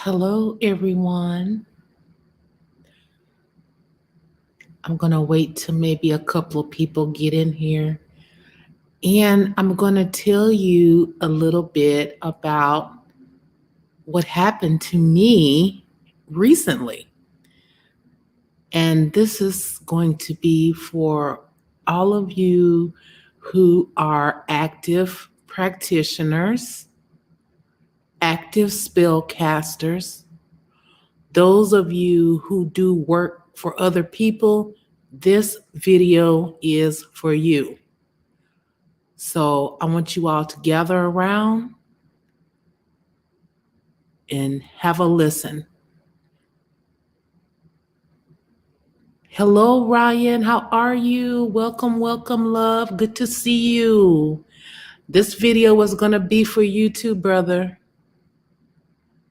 Hello, everyone. I'm going to wait till maybe a couple of people get in here. And I'm going to tell you a little bit about what happened to me recently. And this is going to be for all of you who are active practitioners, active spellcasters, those of you who do work for other people, this video is for you. So I want you all to gather around and have a listen. Hello, Ryan. How are you? Welcome, welcome, love. Good to see you. This video was going to be for you too, brother.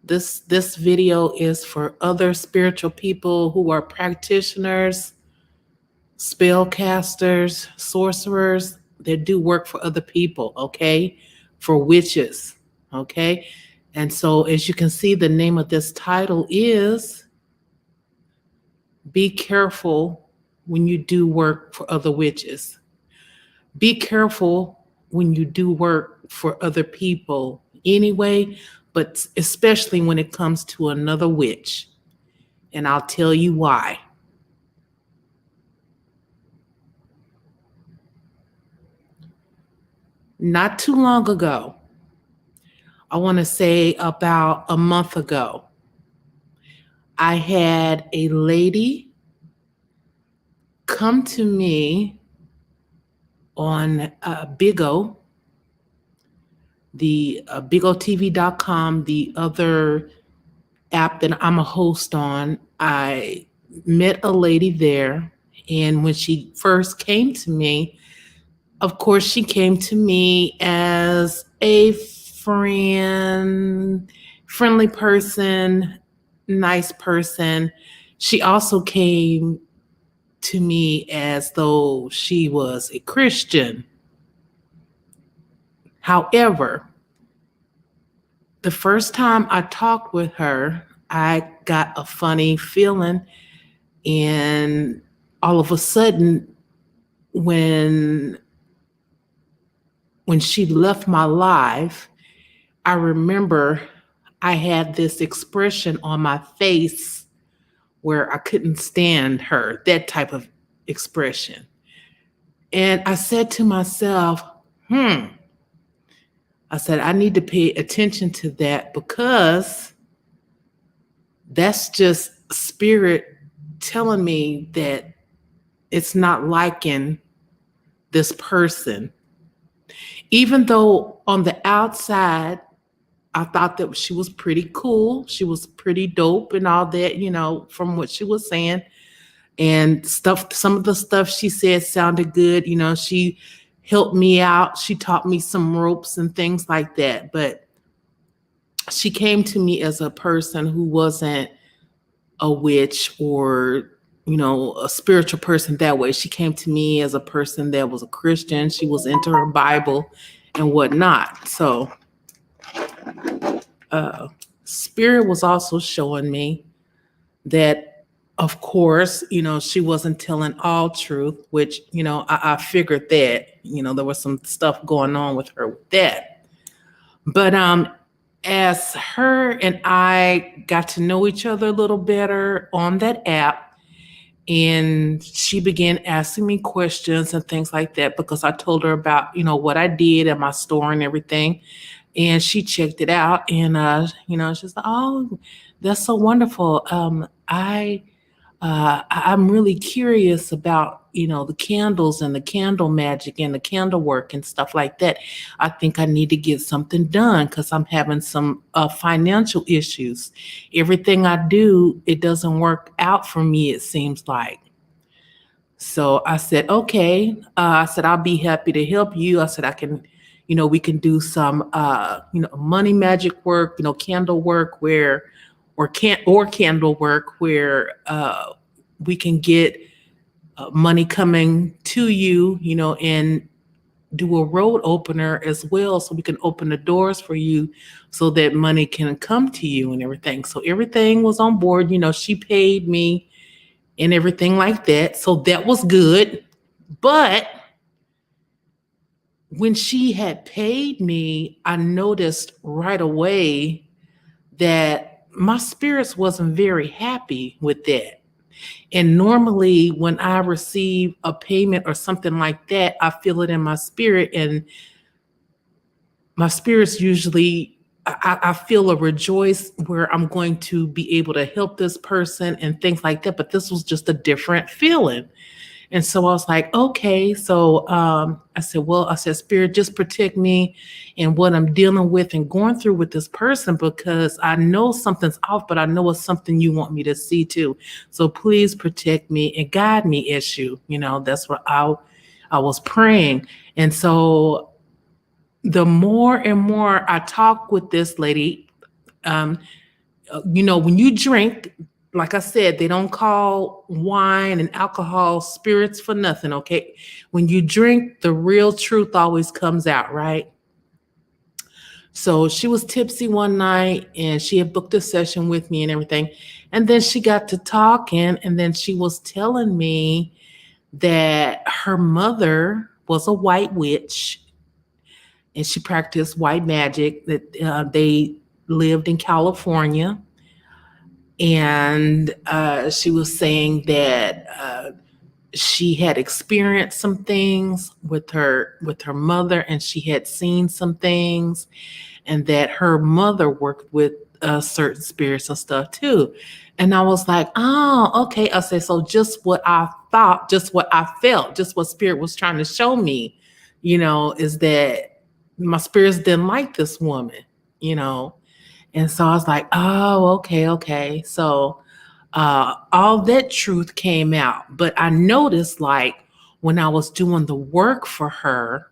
This video is for other spiritual people who are practitioners, spellcasters, sorcerers that do work for other people, okay? For witches, okay? And so as you can see, the name of this title is Be Careful When You Do Work for Other Witches. Be careful when you do work for other people anyway, but especially when it comes to another witch. And I'll tell you why. Not too long ago, I want to say about a month ago, I had a lady come to me on Bigo, the bigotv.com, the other app that I'm a host on. I met a lady there, and when she first came to me, of course, she came to me as a friendly person, nice person. She also came to me as though she was a Christian. However, the first time I talked with her, I got a funny feeling, and all of a sudden, when she left my life, I remember I had this expression on my face where I couldn't stand her, that type of expression. And I said to myself, I said, I need to pay attention to that because that's just spirit telling me that it's not liking this person. Even though on the outside, I thought that she was pretty cool. She was pretty dope and all that, from what she was saying. And some of the stuff she said sounded good. She helped me out. She taught me some ropes and things like that. But she came to me as a person who wasn't a witch or, a spiritual person that way. She came to me as a person that was a Christian. She was into her Bible and whatnot. So Spirit was also showing me that, of course, she wasn't telling all truth, which, I figured that, there was some stuff going on with her with that. But as her and I got to know each other a little better on that app, and she began asking me questions and things like that because I told her about, what I did at my store and everything. And she checked it out, and she's like, "Oh, that's so wonderful. I'm really curious about the candles and the candle magic and the candle work and stuff like that. I think I need to get something done because I'm having some financial issues. Everything I do, it doesn't work out for me, it seems like." So I said, "Okay." I said, "I'll be happy to help you." I said, "I can." We can do some, money magic work, candle work or candle work where we can get money coming to you, and do a road opener as well, so we can open the doors for you so that money can come to you and everything. So everything was on board. She paid me and everything like that. So that was good. But when she had paid me, I noticed right away that my spirits wasn't very happy with that. And normally when I receive a payment or something like that, I feel it in my spirit, and my spirits usually, I feel a rejoice where I'm going to be able to help this person and things like that. But this was just a different feeling. And so I was like, okay. So I said, Spirit, just protect me in what I'm dealing with and going through with this person, because I know something's off, but I know it's something you want me to see too. So please protect me and guide me as that's what I was praying. And so the more and more I talk with this lady, when you drink, like I said, they don't call wine and alcohol spirits for nothing, okay? When you drink, the real truth always comes out, right? So she was tipsy one night and she had booked a session with me and everything. And then she got to talking, and then she was telling me that her mother was a white witch and she practiced white magic, that they lived in California. And she was saying that she had experienced some things with her mother, and she had seen some things, and that her mother worked with certain spirits and stuff too. And I was like, oh, okay. I said, so just what I thought, just what I felt, just what spirit was trying to show me, is that my spirits didn't like this woman, you know. And so I was like, oh, okay, okay. So all that truth came out. But I noticed, like, when I was doing the work for her,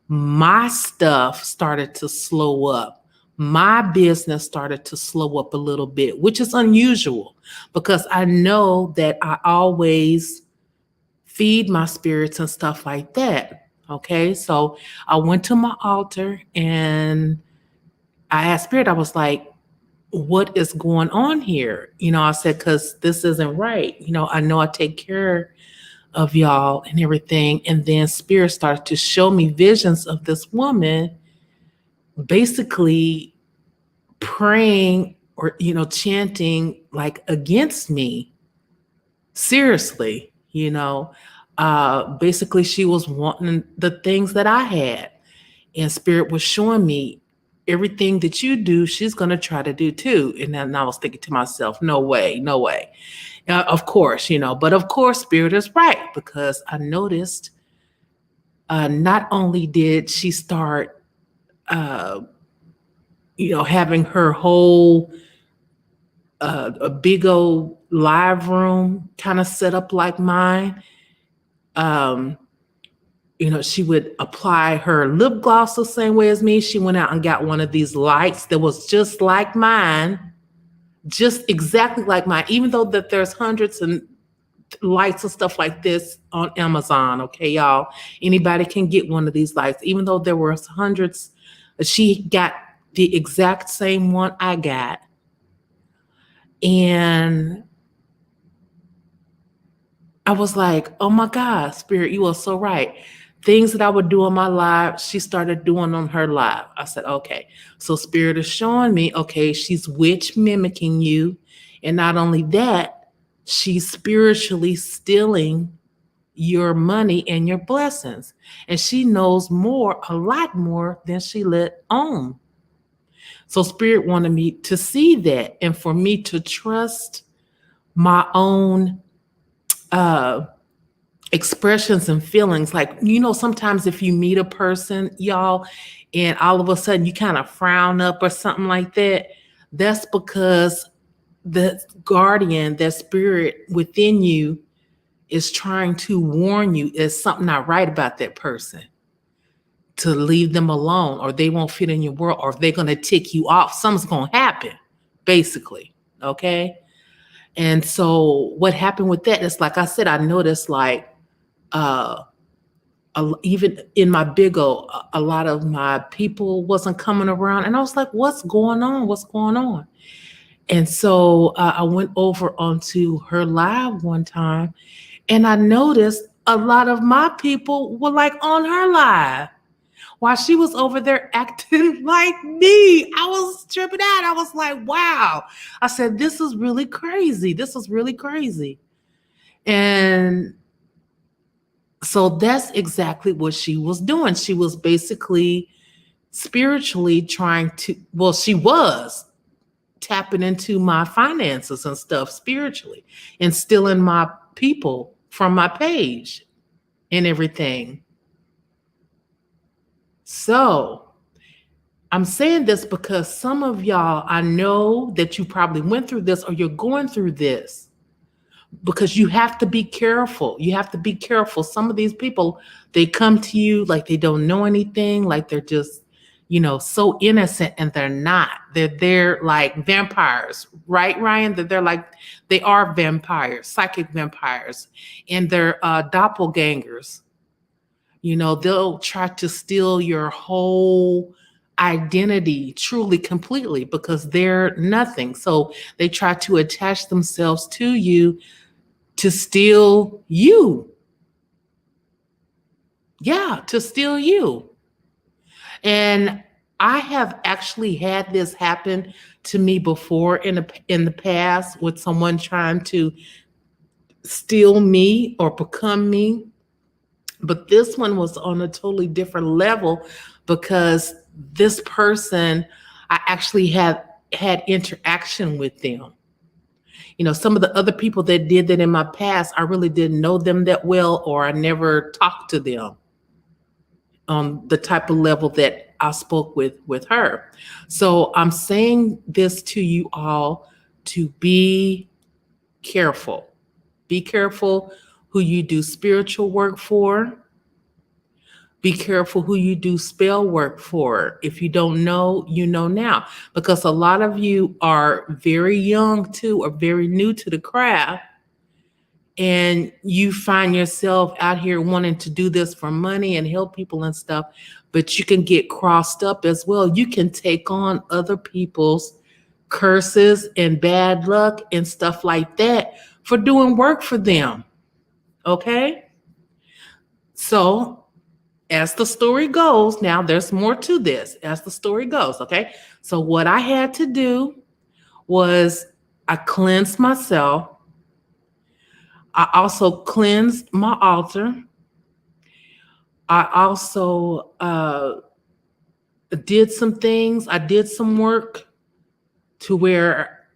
my stuff started to slow up. My business started to slow up a little bit, which is unusual because I know that I always feed my spirits and stuff like that. Okay. So I went to my altar and I asked Spirit, I was like, what is going on here? I said, because this isn't right. I know I take care of y'all and everything. And then Spirit started to show me visions of this woman basically praying or, chanting like against me. Seriously, basically she was wanting the things that I had. And Spirit was showing me everything that you do, she's going to try to do too. And then I was thinking to myself, no way, no way. Of course, but of course, Spirit is right, because I noticed not only did she start, having her whole a big old live room kind of set up like mine. Um, she would apply her lip gloss the same way as me. She went out and got one of these lights that was just like mine, just exactly like mine, even though that there's hundreds and lights and stuff like this on Amazon. Okay, y'all, anybody can get one of these lights, even though there were hundreds. She got the exact same one I got. And I was like, oh my God, Spirit, you are so right. Things that I would do on my live, she started doing on her live. I said, okay. So Spirit is showing me, okay, she's witch mimicking you. And not only that, she's spiritually stealing your money and your blessings. And she knows a lot more than she let on. So Spirit wanted me to see that and for me to trust my own expressions and feelings. Like, sometimes if you meet a person, y'all, and all of a sudden you kind of frown up or something like that, that's because the guardian, that spirit within you, is trying to warn you there's something not right about that person, to leave them alone, or they won't fit in your world, or if they're going to tick you off, something's going to happen, basically. Okay. And so what happened with that is, like I said, I noticed like even in my big O, a lot of my people wasn't coming around. And I was like, what's going on? What's going on? And so I went over onto her live one time and I noticed a lot of my people were like on her live while she was over there acting like me. I was tripping out. I was like, wow. I said, this is really crazy. This is really crazy. And so that's exactly what she was doing. She was basically spiritually trying to, well, she was tapping into my finances and stuff spiritually and stealing my people from my page and everything. So I'm saying this because some of y'all, I know that you probably went through this or you're going through this, because you have to be careful. You have to be careful. Some of these people, they come to you like they don't know anything, like they're just, so innocent, and they're not. They're like vampires, right, Ryan? That they are vampires, psychic vampires, and they're doppelgangers. They'll try to steal your whole identity truly completely because they're nothing. So they try to attach themselves to you to steal you. Yeah, to steal you. And I have actually had this happen to me before in the past, with someone trying to steal me or become me. But this one was on a totally different level because this person, I actually had interaction with them. Some of the other people that did that in my past, I really didn't know them that well, or I never talked to them on the type of level that I spoke with her. So I'm saying this to you all to be careful. Be careful who you do spiritual work for. Be careful who you do spell work for. If you don't know, you know now, because a lot of you are very young too, or very new to the craft, and you find yourself out here wanting to do this for money and help people and stuff, but you can get crossed up as well. You can take on other people's curses and bad luck and stuff like that for doing work for them. Okay? So, as the story goes, now there's more to this as the story goes. Okay? So, what I had to do was I cleansed myself. I also cleansed my altar. I also did some things. I did some work to where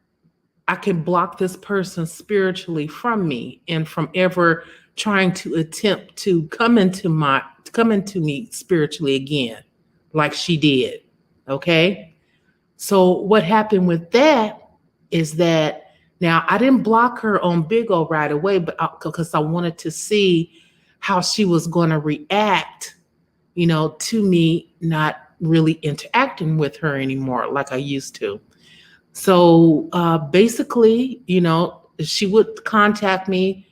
I can block this person spiritually from me and from ever trying to attempt to come into me spiritually again, like she did. Okay. So what happened with that is that now I didn't block her on Big O right away, but because I wanted to see how she was going to react, to me not really interacting with her anymore like I used to. So basically, she would contact me,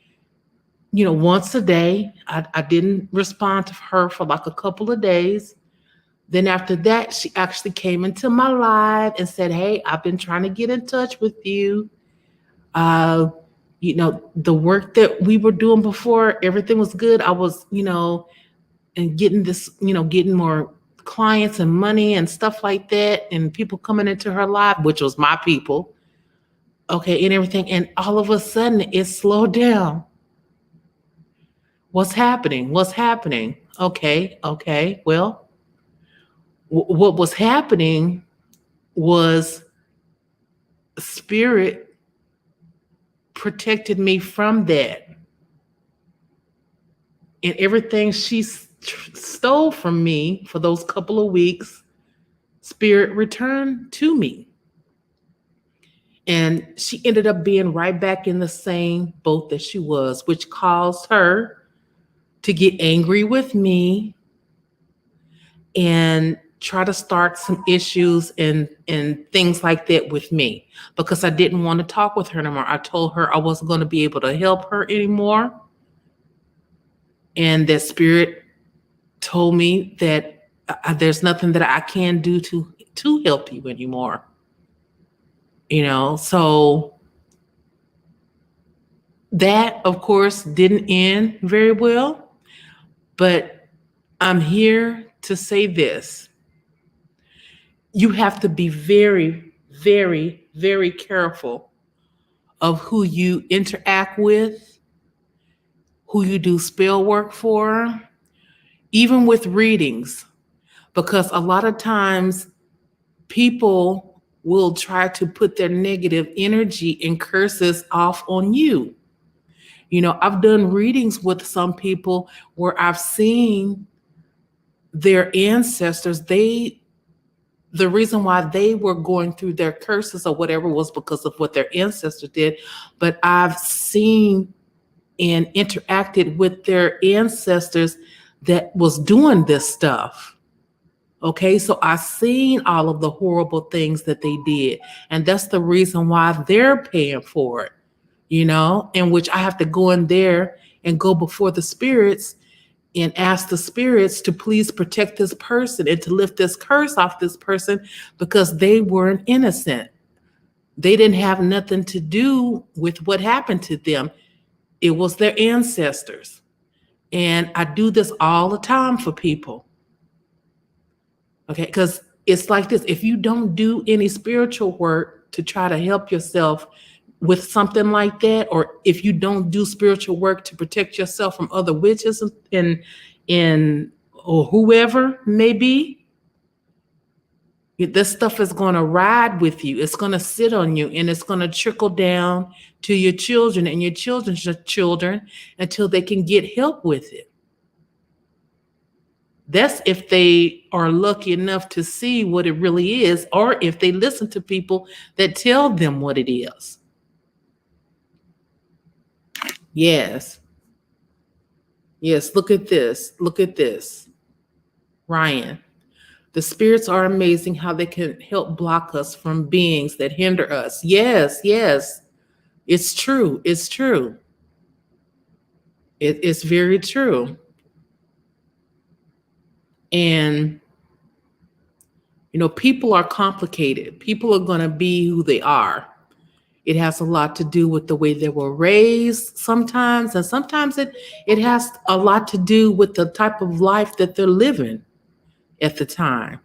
once a day. I didn't respond to her for like a couple of days. Then after that, she actually came into my live and said, hey, I've been trying to get in touch with you. The work that we were doing before, everything was good. I was, and getting this, getting more clients and money and stuff like that, and people coming into her live, which was my people. Okay, and everything. And all of a sudden it slowed down. What's happening? What's happening? Okay. Well, what was happening was spirit protected me from that. And everything she stole from me for those couple of weeks, spirit returned to me. And she ended up being right back in the same boat that she was, which caused her to get angry with me and try to start some issues and things like that with me, because I didn't want to talk with her anymore. I told her I wasn't going to be able to help her anymore. And that spirit told me that there's nothing that I can do to help you anymore. So that, of course, didn't end very well, but I'm here to say this. You have to be very, very, very careful of who you interact with, who you do spell work for, even with readings, because a lot of times people will try to put their negative energy and curses off on you. I've done readings with some people where I've seen their ancestors, the reason why they were going through their curses or whatever was because of what their ancestors did. But I've seen and interacted with their ancestors that was doing this stuff. Okay, so I've seen all of the horrible things that they did. And that's the reason why they're paying for it, in which I have to go in there and go before the spirits and ask the spirits to please protect this person and to lift this curse off this person, because they weren't innocent. They didn't have nothing to do with what happened to them. It was their ancestors. And I do this all the time for people. Okay, because it's like this. If you don't do any spiritual work to try to help yourself with something like that, or if you don't do spiritual work to protect yourself from other witches and or whoever may be, this stuff is going to ride with you. It's going to sit on you, and it's going to trickle down to your children and your children's children until they can get help with it. That's if they are lucky enough to see what it really is, or if they listen to people that tell them what it is. Yes. Yes, look at this. Look at this. Ryan, the spirits are amazing how they can help block us from beings that hinder us. Yes, yes. It's true. It's true. It's very true. And, people are complicated. People are going to be who they are. It has a lot to do with the way they were raised sometimes. And sometimes it has a lot to do with the type of life that they're living at the time.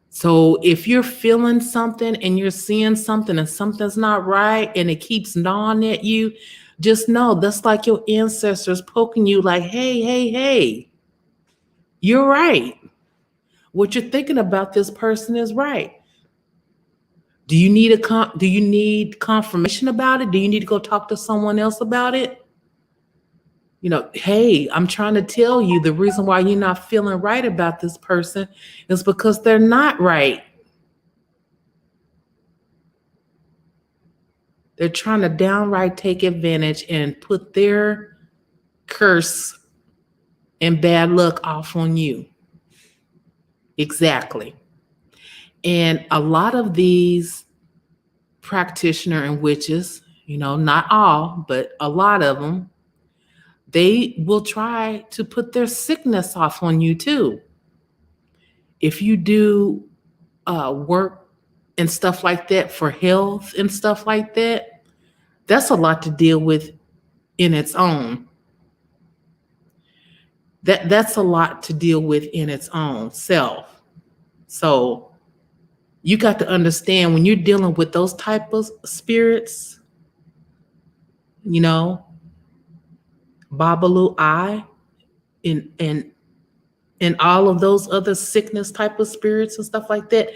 So if you're feeling something and you're seeing something and something's not right and it keeps gnawing at you, just know that's like your ancestors poking you like, hey, hey, hey, you're right. What you're thinking about this person is right. Do you need confirmation about it? Do you need to go talk to someone else about it? Hey, I'm trying to tell you the reason why you're not feeling right about this person is because they're not right. They're trying to downright take advantage and put their curse and bad luck off on you. Exactly. And a lot of these practitioner and witches, not all, but a lot of them, they will try to put their sickness off on you too. If you do work and stuff like that for health and stuff like that, that's a lot to deal with in its own. That's a lot to deal with in its own self. So you got to understand when you're dealing with those type of spirits, Babalu I and all of those other sickness type of spirits and stuff like that,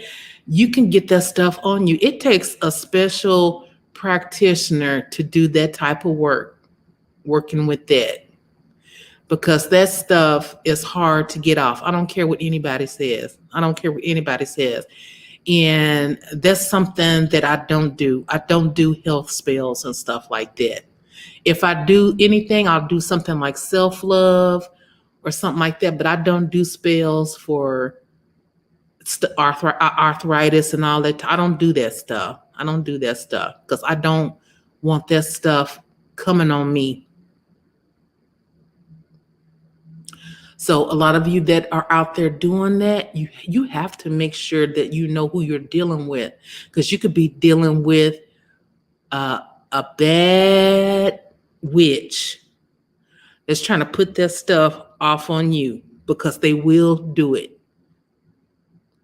you can get that stuff on you. It takes a special practitioner to do that type of work, working with that, because that stuff is hard to get off. I don't care what anybody says. And that's something that I don't do. I don't do health spells and stuff like that. If I do anything, I'll do something like self-love or something like that, but I don't do spells for arthritis and all that. I don't do that stuff. Because I don't want that stuff coming on me. So a lot of you that are out there doing that, you have to make sure that you know who you're dealing with, because you could be dealing with uh, a bad witch that's trying to put that stuff off on you, because they will do it.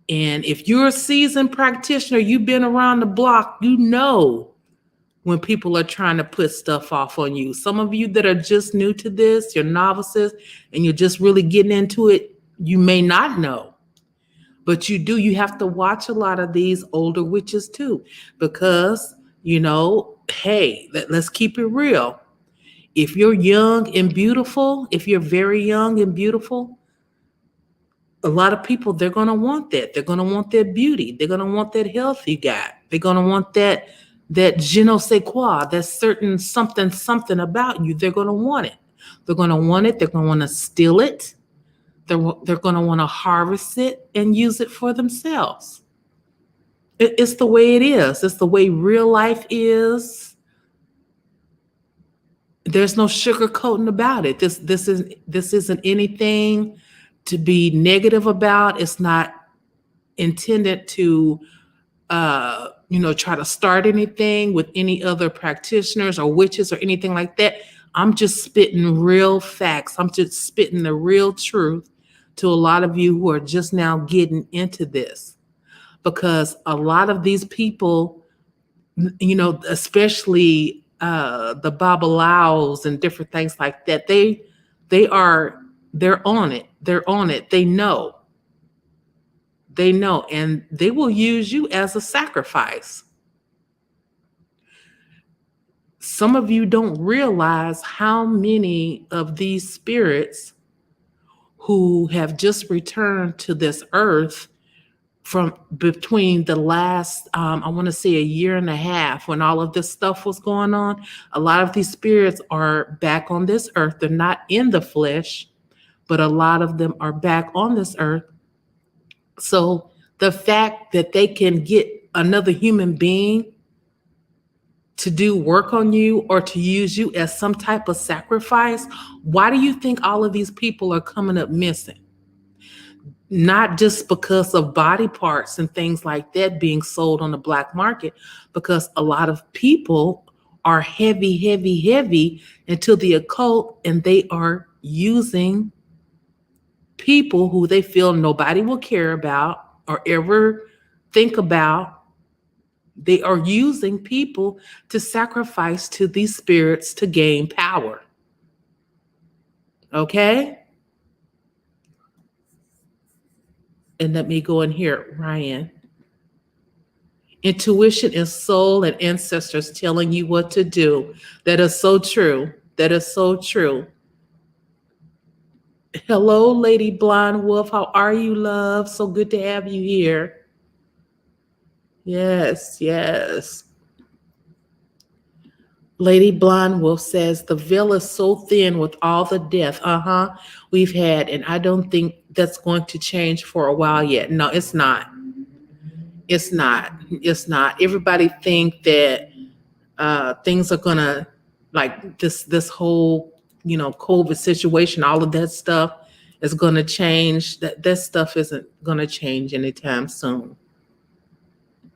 And if you're a seasoned practitioner, you've been around the block, you know when people are trying to put stuff off on you. Some of you that are just new to this, you're novices, and you're just really getting into it, you may not know. But you do, you have to watch a lot of these older witches too, because, hey, let's keep it real. If you're young and beautiful, if you're very young and beautiful, a lot of people, they're going to want that. They're going to want that beauty. They're going to want that health you got. They're going to want that je ne sais quoi, that certain something about you. They're going to want it. They're going to want it. They're going to want to steal it. They're going to want to harvest it and use it for themselves. It's the way it is. It's the way real life is. There's no sugarcoating about it. This isn't anything to be negative about. It's not intended to try to start anything with any other practitioners or witches or anything like that. I'm just spitting real facts. I'm just spitting the real truth to a lot of you who are just now getting into this, because a lot of these people, especially the Babalaos and different things like that, they're on it. They're on it. They know, and they will use you as a sacrifice. Some of you don't realize how many of these spirits who have just returned to this earth from between the last, I want to say, a year and a half, when all of this stuff was going on. A lot of these spirits are back on this earth. They're not in the flesh, but a lot of them are back on this earth. So the fact that they can get another human being to do work on you or to use you as some type of sacrifice, why do you think all of these people are coming up missing? Not just because of body parts and things like that being sold on the black market, because a lot of people are heavy into the occult, and they are using people who they feel nobody will care about or ever think about. They are using people to sacrifice to these spirits to gain power. Okay? And let me go in here, Ryan. Intuition is soul and ancestors telling you what to do. That is so true. That is so true. Hello, Lady Blonde Wolf. How are you, love? So good to have you here. Yes, yes. Lady Blonde Wolf says the veil is so thin with all the death we've had, and I don't think that's going to change for a while yet. No, it's not. It's not. It's not. Everybody think that things are gonna, like this whole COVID situation, all of that stuff is gonna change. That stuff isn't gonna change anytime soon.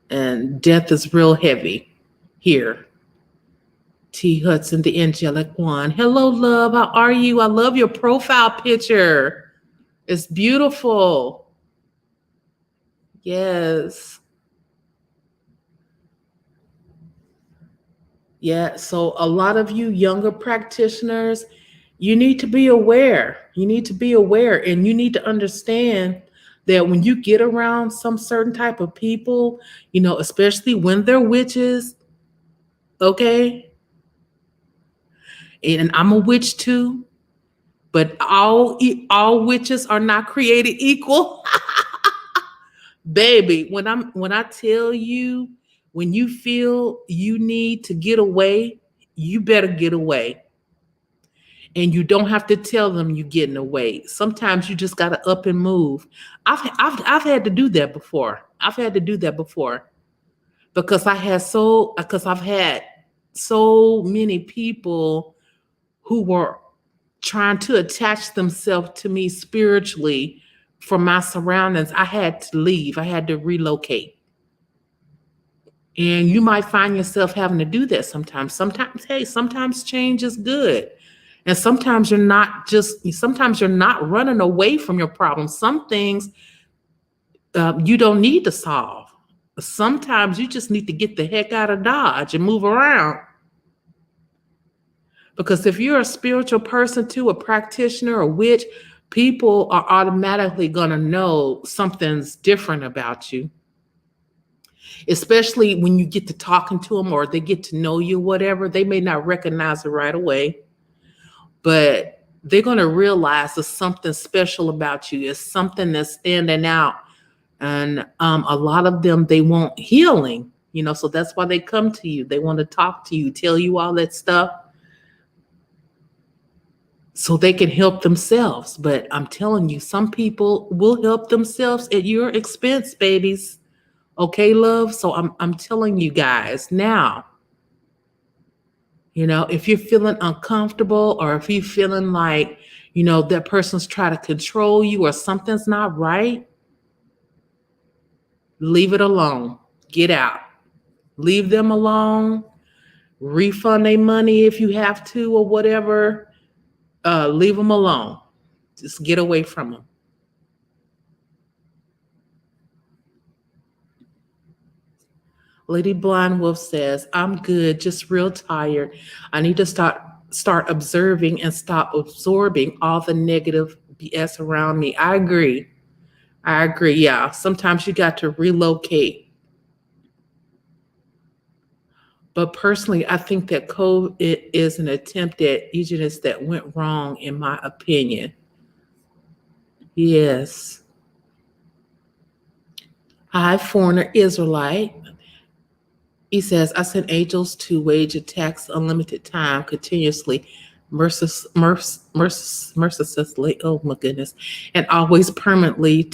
And death is real heavy here. T. Hudson, the angelic one. Hello, love. How are you? I love your profile picture. It's beautiful. Yes. Yeah. So a lot of you younger practitioners, you need to be aware. You need to be aware, and you need to understand that when you get around some certain type of people, especially when they're witches, okay? And I'm a witch too, but all witches are not created equal. Baby, when I tell you, when you feel you need to get away, you better get away. And you don't have to tell them you're getting away. Sometimes you just got to up and move. I've had to do that before. Because I've had so many people who were trying to attach themselves to me spiritually from my surroundings, I had to leave. I had to relocate. And you might find yourself having to do that sometimes. Sometimes, hey, sometimes change is good. And sometimes sometimes you're not running away from your problems. Some things you don't need to solve. Sometimes you just need to get the heck out of Dodge and move around. Because if you're a spiritual person too, a practitioner, a witch, people are automatically going to know something's different about you. Especially when you get to talking to them or they get to know you, whatever. They may not recognize it right away, but they're going to realize there's something special about you. It's something that's standing out. And a lot of them, they want healing, so that's why they come to you. They want to talk to you, tell you all that stuff so they can help themselves. But I'm telling you, some people will help themselves at your expense, babies. Okay, love? So I'm telling you guys now, if you're feeling uncomfortable or if you're feeling like, that person's trying to control you or something's not right, leave it alone. Get out. Leave them alone. Refund their money if you have to or whatever. Leave them alone. Just get away from them. Lady Blind Wolf says, I'm good, just real tired. I need to start observing and stop absorbing all the negative BS around me. I agree. Yeah. Sometimes you got to relocate. But personally, I think that COVID is an attempt at eugenics that went wrong, in my opinion. Yes. Hi, foreigner Israelite. He says, I sent angels to wage attacks unlimited time continuously, mercilessly, oh my goodness, and always permanently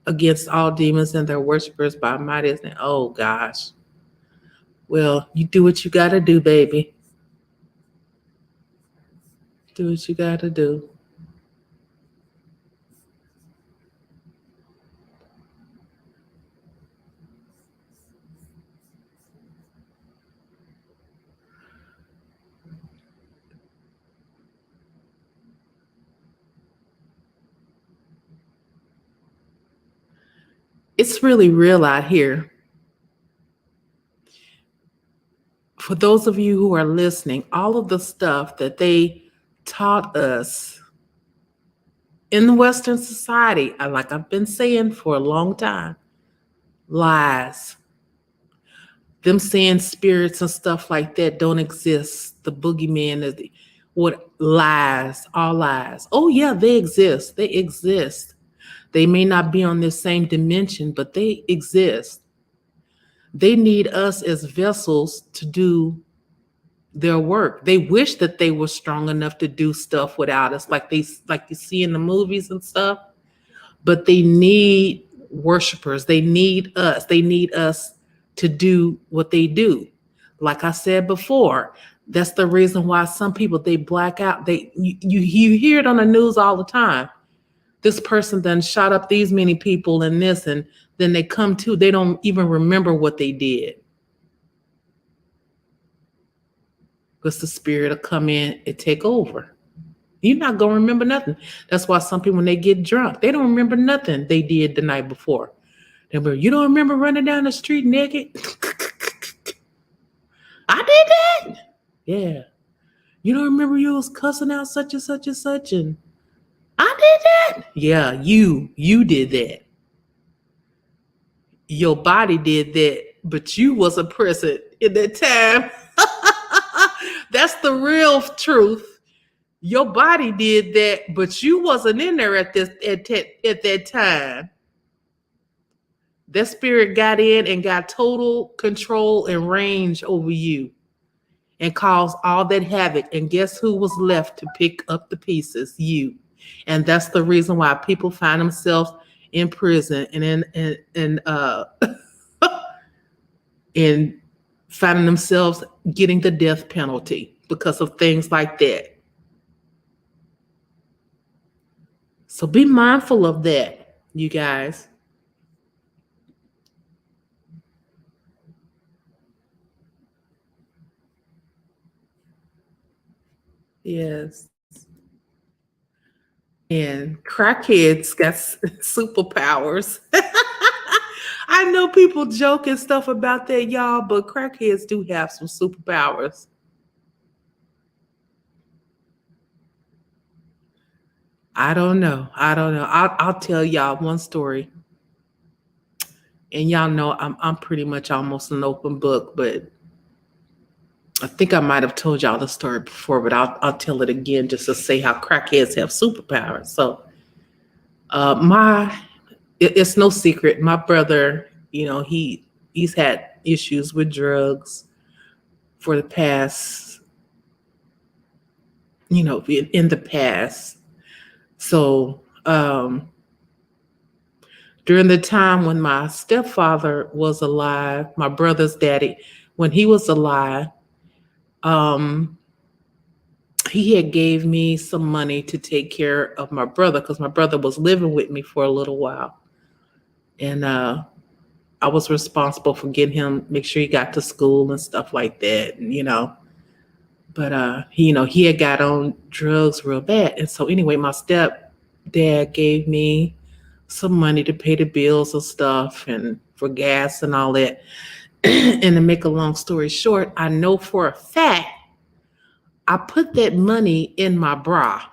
against all demons and their worshipers by mighty name. Oh gosh. Well, you do what you gotta do, baby. Do what you gotta do. It's really real out here. For those of you who are listening, all of the stuff that they taught us in the Western society, like I've been saying for a long time, lies. Them saying spirits and stuff like that don't exist. The boogeyman, what lies, all lies. Oh yeah, they exist. They exist. They may not be on this same dimension, but they exist. They need us as vessels to do their work. They wish that they were strong enough to do stuff without us, like you see in the movies and stuff. But they need worshipers. They need us. They need us to do what they do. Like I said before, that's the reason why some people, they black out. You hear it on the news all the time. This person done shot up these many people and this, and then they come to, they don't even remember what they did. Because the spirit will come in and take over. You're not going to remember nothing. That's why some people, when they get drunk, they don't remember nothing they did the night before. They're like, you don't remember running down the street naked? I did that. Yeah. You don't remember you was cussing out such and such and such, and I did that. Yeah, you did that. Your body did that, but you wasn't present in that time. That's the real truth. Your body did that, but you wasn't in there at that time. That spirit got in and got total control and range over you and caused all that havoc. And guess who was left to pick up the pieces? You. And that's the reason why people find themselves in prison and in finding themselves getting the death penalty because of things like that. So be mindful of that, you guys. Yes. And crackheads got superpowers. I know people joke and stuff about that, y'all, but crackheads do have some superpowers. I don't know. I don't know. I'll tell y'all one story, and y'all know I'm pretty much almost an open book, but I think I might have told y'all the story before, but I'll tell it again just to say how crackheads have superpowers. So, my it's no secret. My brother, he's had issues with drugs for the past, in the past. So, during the time when my stepfather was alive, my brother's daddy, when he was alive, um, he had gave me some money to take care of my brother because my brother was living with me for a little while, and I was responsible for getting him, make sure he got to school and stuff like that, But he had got on drugs real bad, and so anyway, my step dad gave me some money to pay the bills and stuff, and for gas and all that. And to make a long story short, I know for a fact I put that money in my bra.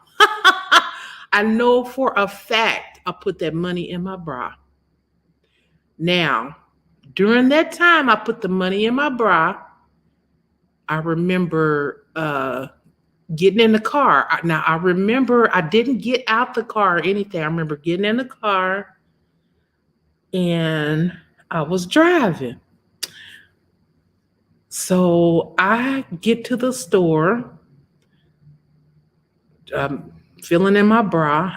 I know for a fact I put that money in my bra. Now, during that time I put the money in my bra, I remember getting in the car. Now, I remember I didn't get out the car or anything. I remember getting in the car and I was driving. So I get to the store, feeling in my bra.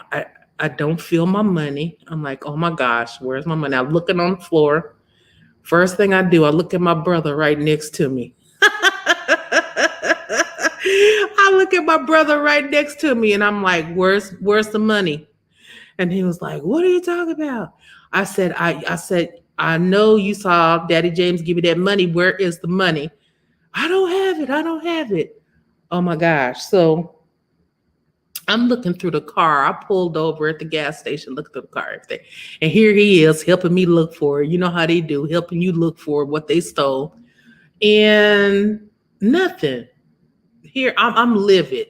I don't feel my money. I'm like, oh my gosh, where's my money? I'm looking on the floor. First thing I do, I look at my brother right next to me. I look at my brother right next to me and I'm like, where's the money? And he was like, what are you talking about? I said, I know you saw Daddy James give you that money. Where is the money? I don't have it. I don't have it. Oh my gosh. So I'm looking through the car. I pulled over at the gas station, looking through the car, everything. And here he is helping me look for it. You know how they do, helping you look for what they stole. And nothing. Here, I'm livid.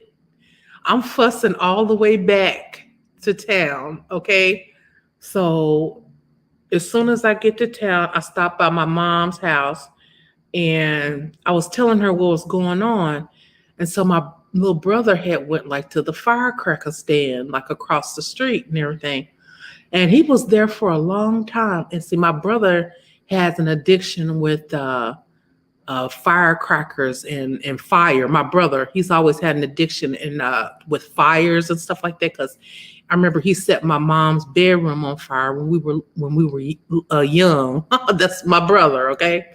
I'm fussing all the way back to town. Okay. So as soon as I get to town, I stop by my mom's house and I was telling her what was going on. And so my little brother had went like to the firecracker stand, like across the street and everything. And he was there for a long time. And see, my brother has an addiction with firecrackers and fire. My brother, he's always had an addiction in with fires and stuff like that. Because I remember he set my mom's bedroom on fire when we were young. That's my brother, okay.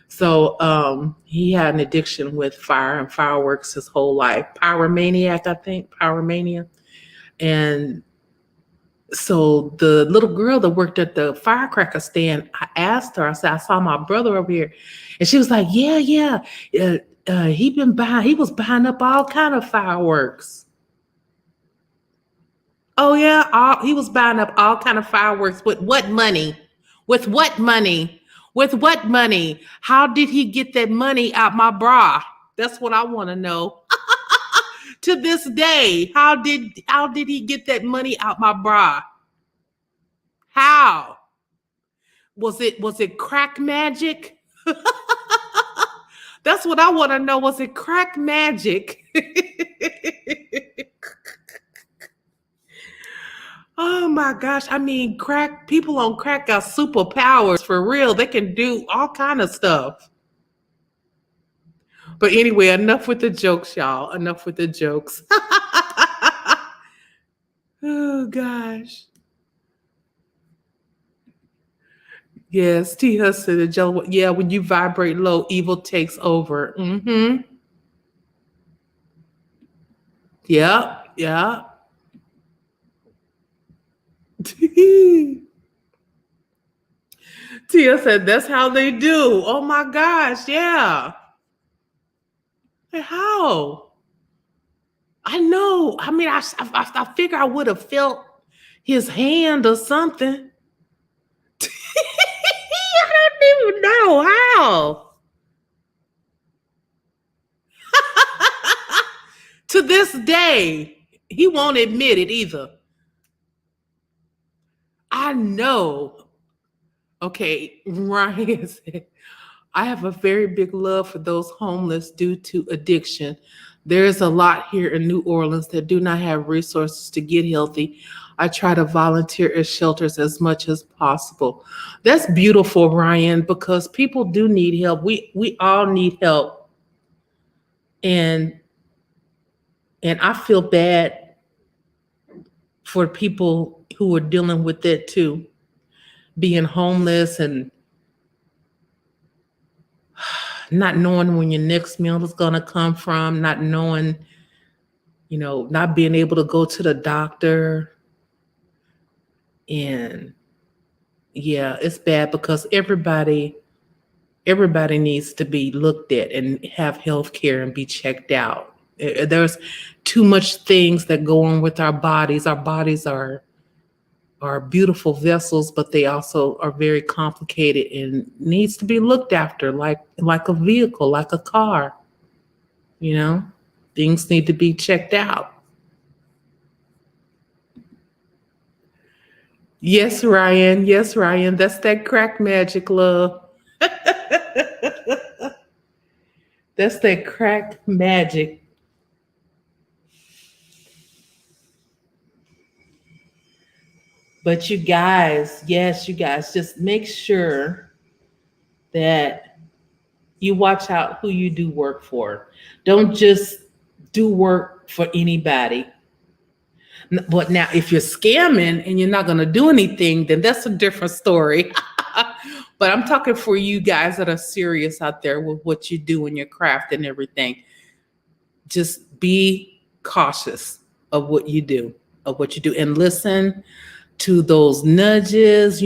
So he had an addiction with fire and fireworks his whole life. Pyromaniac, I think, pyromania. And so the little girl that worked at the firecracker stand, I asked her, I said, I saw my brother over here. And she was like, yeah, yeah. He was buying up all kind of fireworks. Oh yeah, he was buying up all kind of fireworks with what money? With what money? With what money? How did he get that money out my bra? That's what I want to know. To this day, how did he get that money out my bra? How? Was it crack magic? That's what I want to know. Was it crack magic? Oh my gosh. I mean, crack people on crack got superpowers for real. They can do all kind of stuff. But anyway, enough with the jokes, y'all. Enough with the jokes. Oh gosh. Yes, T Hudson and Jello. Yeah, when you vibrate low, evil takes over. Mm-hmm. Yeah, yeah. Tia said that's how they do. Oh my gosh, yeah. How? I know. I mean, I figure I would have felt his hand or something. I don't even know how. To this day, he won't admit it either. I know. Okay, Ryan said, I have a very big love for those homeless due to addiction. There is a lot here in New Orleans that do not have resources to get healthy. I try to volunteer at shelters as much as possible. That's beautiful, Ryan, because people do need help. We all need help. And I feel bad for people who are dealing with it too, being homeless and not knowing when your next meal is going to come from, not knowing, not being able to go to the doctor. And yeah, it's bad because everybody needs to be looked at and have health care and be checked out. There's too much things that go on with our bodies. Our bodies are beautiful vessels, but they also are very complicated and needs to be looked after like a vehicle, like a car. You know, things need to be checked out. Yes, Ryan. Yes, Ryan. That's that crack magic, love. That's that crack magic. But you guys, yes, you guys, just make sure that you watch out who you do work for. Don't just do work for anybody. But now, if you're scamming and you're not going to do anything, then that's a different story. But I'm talking for you guys that are serious out there with what you do in your craft and everything. Just be cautious of what you do, and listen to those nudges,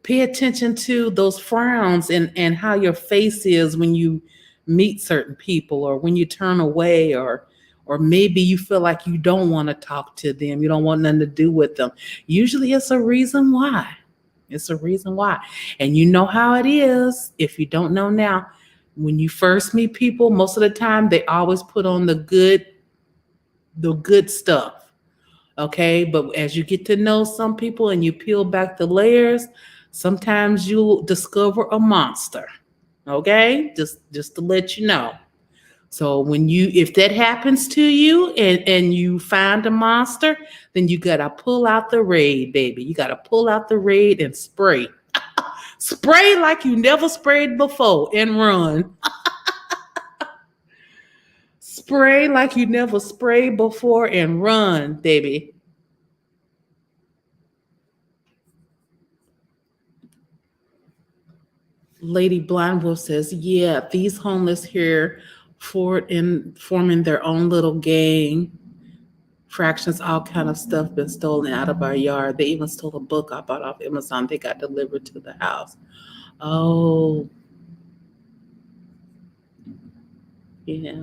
pay attention to those frowns and how your face is when you meet certain people or when you turn away or maybe you feel like you don't want to talk to them, you don't want nothing to do with them. Usually it's a reason why. It's a reason why. And you know how it is. If you don't know now, when you first meet people, most of the time they always put on the good stuff. Okay. But as you get to know some people and you peel back the layers, sometimes you'll discover a monster. Okay. Just to let you know. So if that happens to you and you find a monster, then you gotta pull out the raid, baby. You gotta pull out the raid and spray. Spray like you never sprayed before and run. Spray like you never sprayed before and run, baby. Lady Blindwolf says, yeah, these homeless here forming their own little gang. Fractions, all kind of stuff been stolen out of our yard. They even stole a book I bought off Amazon. They got delivered to the house. Oh, yeah.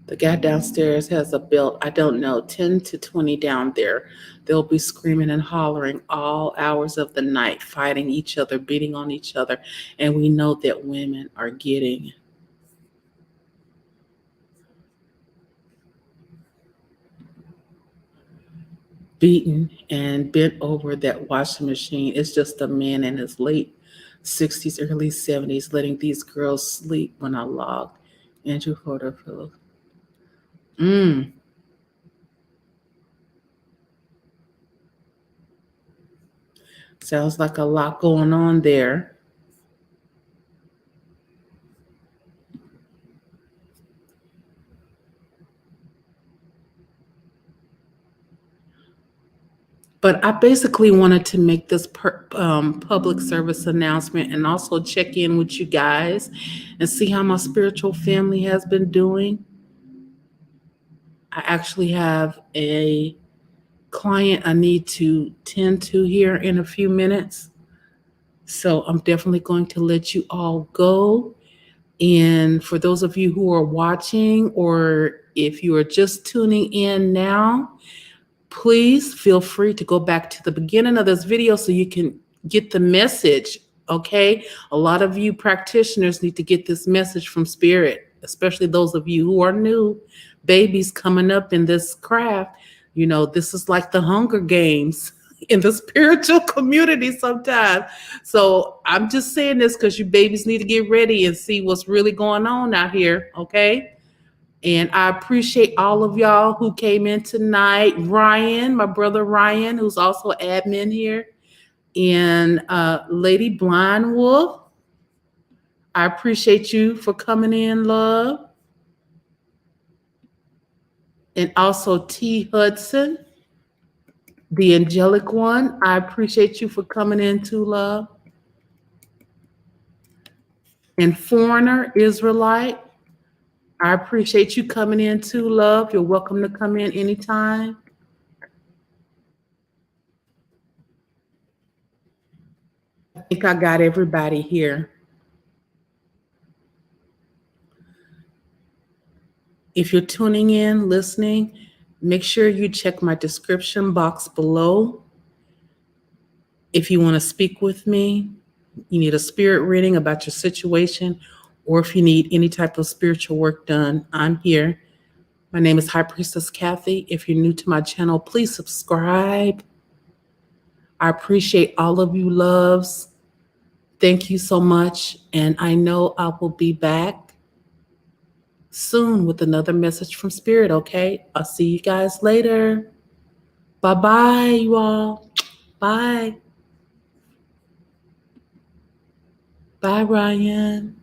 The guy downstairs has a belt. I don't know, 10 to 20 down there. They'll be screaming and hollering all hours of the night, fighting each other, beating on each other. And we know that women are getting beaten and bent over that washing machine. It's just a man in his late 60s, early 70s, letting these girls sleep when I logged into Photophill. Sounds like a lot going on there. But I basically wanted to make this public service announcement and also check in with you guys and see how my spiritual family has been doing. I actually have a client I need to tend to here in a few minutes. So I'm definitely going to let you all go. And for those of you who are watching, or if you are just tuning in now, please feel free to go back to the beginning of this video so you can get the message. Okay, a lot of you practitioners need to get this message from Spirit, especially those of you who are new babies coming up in this craft. You know, this is like the Hunger Games in the spiritual community sometimes. So I'm just saying this because you babies need to get ready and see what's really going on out here. Okay. And I appreciate all of y'all who came in tonight. Ryan, my brother Ryan, who's also admin here, and Lady Blind Wolf. I appreciate you for coming in, love. And also T. Hudson, the angelic one. I appreciate you for coming in too, love. And Foreigner, Israelite. I appreciate you coming in too, love. You're welcome to come in anytime. I think I got everybody here. If you're tuning in, listening, make sure you check my description box below. If you want to speak with me, you need a spirit reading about your situation, or if you need any type of spiritual work done, I'm here. My name is High Priestess Kathie. If you're new to my channel, please subscribe. I appreciate all of you loves. Thank you so much. And I know I will be back soon with another message from Spirit, okay? I'll see you guys later. Bye-bye, you all. Bye. Bye, Ryan.